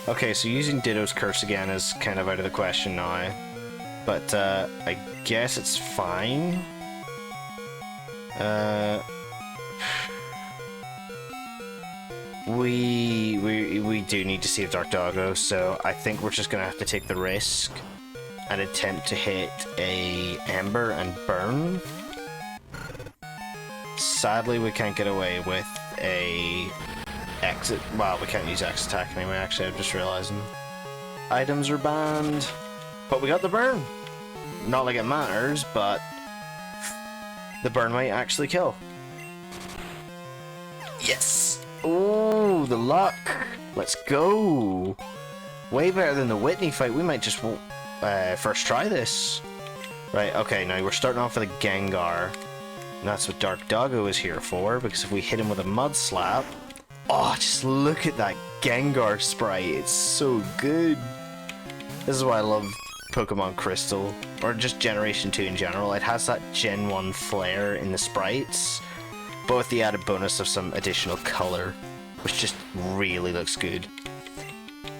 Okay, so using Ditto's Curse again is kind of out of the question now. But, I guess it's fine. We do need to save Dark Doggo, so I think we're just gonna have to take the risk and attempt to hit a Ember and Burn. Sadly, we can't get away with a exit. Well, we can't use X attack anyway, actually, I'm just realizing. Items are banned, but we got the Burn. Not like it matters, but the Burn might actually kill. Yes! Oh, the luck! Let's go! Way better than the Whitney fight. We might just first try this. Right, okay, now we're starting off with a Gengar. And that's what Dark Doggo is here for, because if we hit him with a Mud Slap... Oh, just look at that Gengar sprite. It's so good. This is why I love Pokemon Crystal, or just Generation 2 in general. It has that Gen 1 flair in the sprites, but with the added bonus of some additional color, which just really looks good.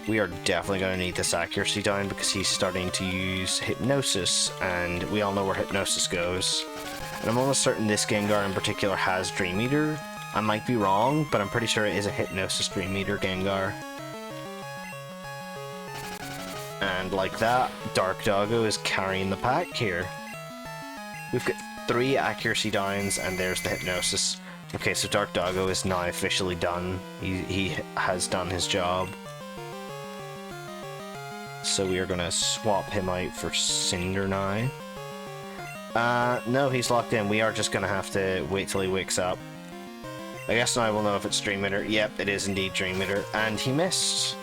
We are definitely going to need this accuracy down because he's starting to use Hypnosis, and we all know where Hypnosis goes. And I'm almost certain this Gengar in particular has Dream Eater. I might be wrong, but I'm pretty sure it is a Hypnosis Dream Eater Gengar. And like that, Dark Doggo is carrying the pack here. We've got 3 accuracy downs, and there's the Hypnosis. Okay, so Dark Doggo is now officially done. He has done his job. So we are going to swap him out for Cinder now. No, he's locked in. We are just going to have to wait till he wakes up. I guess now we'll know if it's Dream Eater. Yep, it is indeed Dream Eater. And he missed.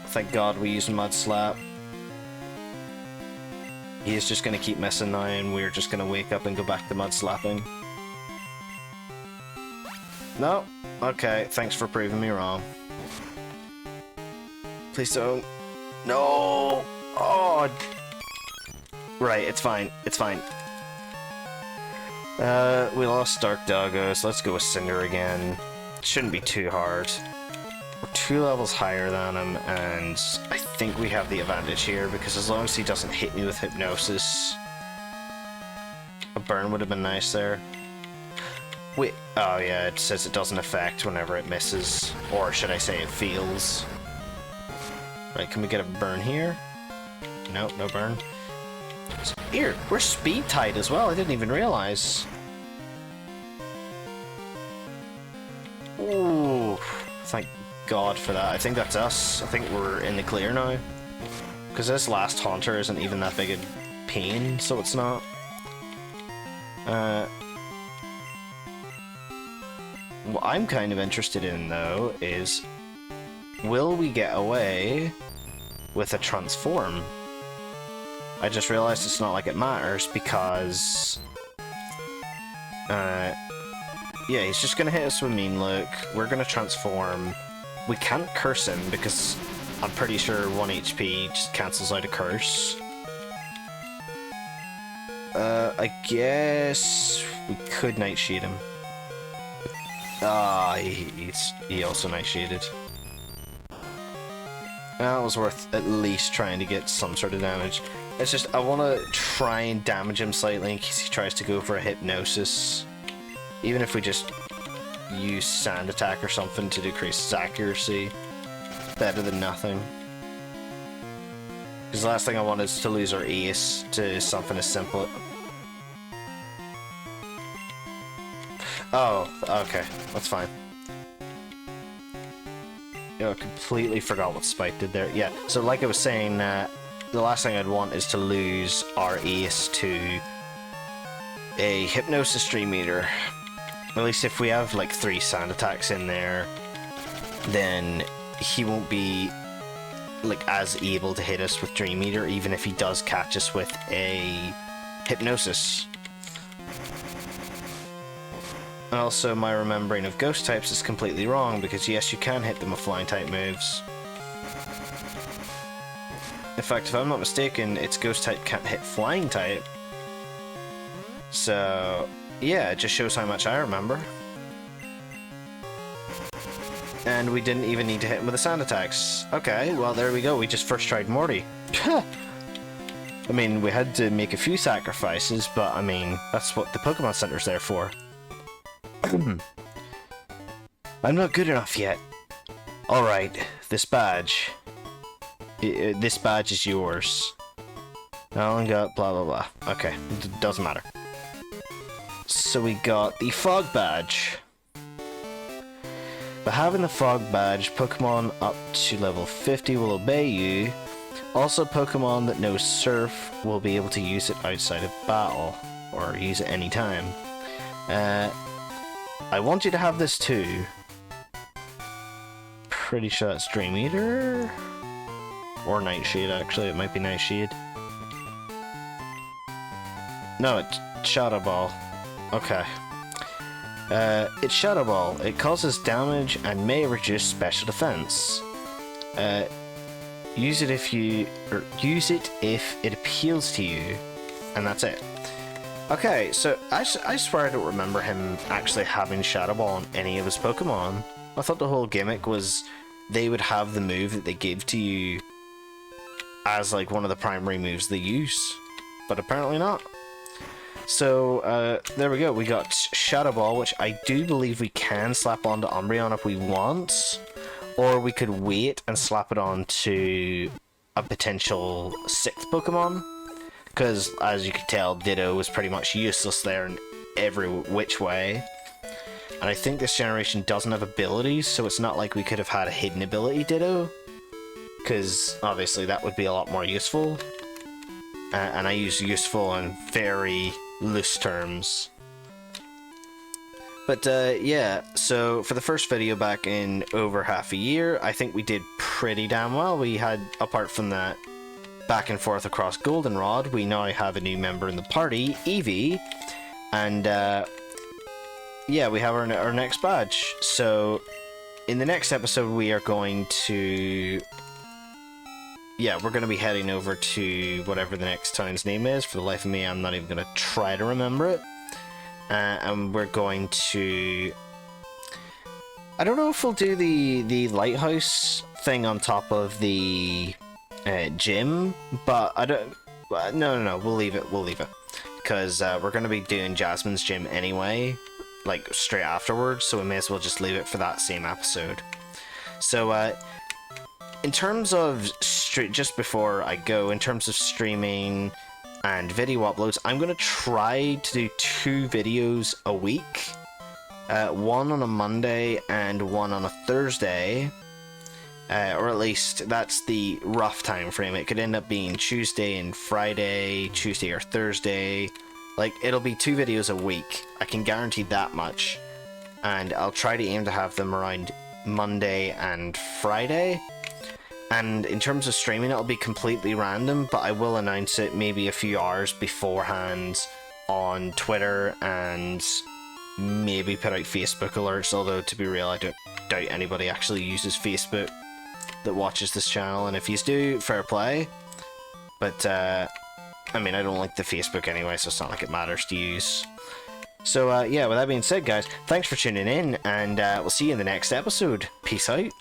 Thank God we used Mud Slap. He is just going to keep missing now, and we're just going to wake up and go back to Mud Slapping. No, Okay, thanks for proving me wrong. Please don't. No! Oh! Right, it's fine. It's fine. We lost Dark Doggo, so let's go with Cinder again. Shouldn't be too hard. We're 2 levels higher than him, and I think we have the advantage here, because as long as he doesn't hit me with Hypnosis... A burn would have been nice there. Wait, oh yeah, it says it doesn't affect whenever it misses. Or should I say it feels. Right, can we get a burn here? Nope, no burn. Here, we're speed tied as well, I didn't even realize. Ooh, thank God for that. I think that's us. I think we're in the clear now. Because this last Haunter isn't even that big a pain, so it's not. What I'm kind of interested in, though, is will we get away with a transform? I just realized it's not like it matters because... yeah, he's just gonna hit us with Mean Look. We're gonna transform. We can't curse him because I'm pretty sure 1 HP just cancels out a curse. I guess we could Nightshade him. Ah, he also Nightshaded. That was worth at least trying to get some sort of damage. It's just, I want to try and damage him slightly in case he tries to go for a Hypnosis. Even if we just use Sand Attack or something to decrease his accuracy. Better than nothing. Because the last thing I want is to lose our Ace to something as simple. Oh, okay, that's fine. I completely forgot what Spike did there. Yeah, so like I was saying, the last thing I'd want is to lose our Ace to a Hypnosis Dream Eater. At least if we have like 3 Sand Attacks in there, then he won't be like as able to hit us with Dream Eater, even if he does catch us with a Hypnosis. Also, my remembering of Ghost types is completely wrong, because yes, you can hit them with Flying type moves. In fact, if I'm not mistaken, it's Ghost type can't hit Flying type. So, yeah, it just shows how much I remember. And we didn't even need to hit him with the Sand Attacks. Okay, well there we go, we just first tried Morty. I mean, we had to make a few sacrifices, but I mean, that's what the Pokemon Center's there for. I'm not good enough yet. Alright, this badge. This badge is yours. Alan got blah blah blah. Okay, doesn't matter. So we got the Fog Badge. By having the Fog Badge, Pokemon up to level 50 will obey you. Also, Pokemon that know Surf will be able to use it outside of battle, or use it anytime. I want you to have this too. Pretty sure that's Dream Eater? Or Nightshade, actually. It might be Nightshade. No, it's Shadow Ball. Okay. It's Shadow Ball. It causes damage and may reduce special defense. Use it if it appeals to you, and that's it. Okay, so I swear I don't remember him actually having Shadow Ball on any of his Pokemon. I thought the whole gimmick was they would have the move that they give to you as like one of the primary moves they use, but apparently not. So there we go, we got Shadow Ball, which I do believe we can slap onto Umbreon if we want, or we could wait and slap it onto a potential 6th Pokemon. Because, as you can tell, Ditto was pretty much useless there in every which way. And I think this generation doesn't have abilities, so it's not like we could have had a hidden ability Ditto. Because, obviously, that would be a lot more useful. And I use useful in very loose terms. But, yeah, so for the first video back in over half a year, I think we did pretty damn well. We had, apart from that back and forth across Goldenrod, we now have a new member in the party, Eevee, and yeah, we have our next badge. So in the next episode, we are going to... Yeah, we're going to be heading over to whatever the next town's name is. For the life of me, I'm not even going to try to remember it. And we're going to... I don't know if we'll do the lighthouse thing on top of the gym, but I don't... No, we'll leave it. Because we're going to be doing Jasmine's gym anyway, like, straight afterwards, so we may as well just leave it for that same episode. So, in terms of... just before I go, in terms of streaming and video uploads, I'm going to try to do 2 videos a week. One on a Monday and one on a Thursday. Or at least that's the rough time frame. It could end up being Tuesday and Friday, Tuesday or Thursday. Like, it'll be 2 videos a week. I can guarantee that much. And I'll try to aim to have them around Monday and Friday. And in terms of streaming, it'll be completely random, but I will announce it maybe a few hours beforehand on Twitter and maybe put out Facebook alerts, although to be real, I don't doubt anybody actually uses Facebook that watches this channel, and if you do, fair play. But, I mean, I don't like the Facebook anyway, so it's not like it matters to use. So, yeah, with that being said, guys, thanks for tuning in, and we'll see you in the next episode. Peace out.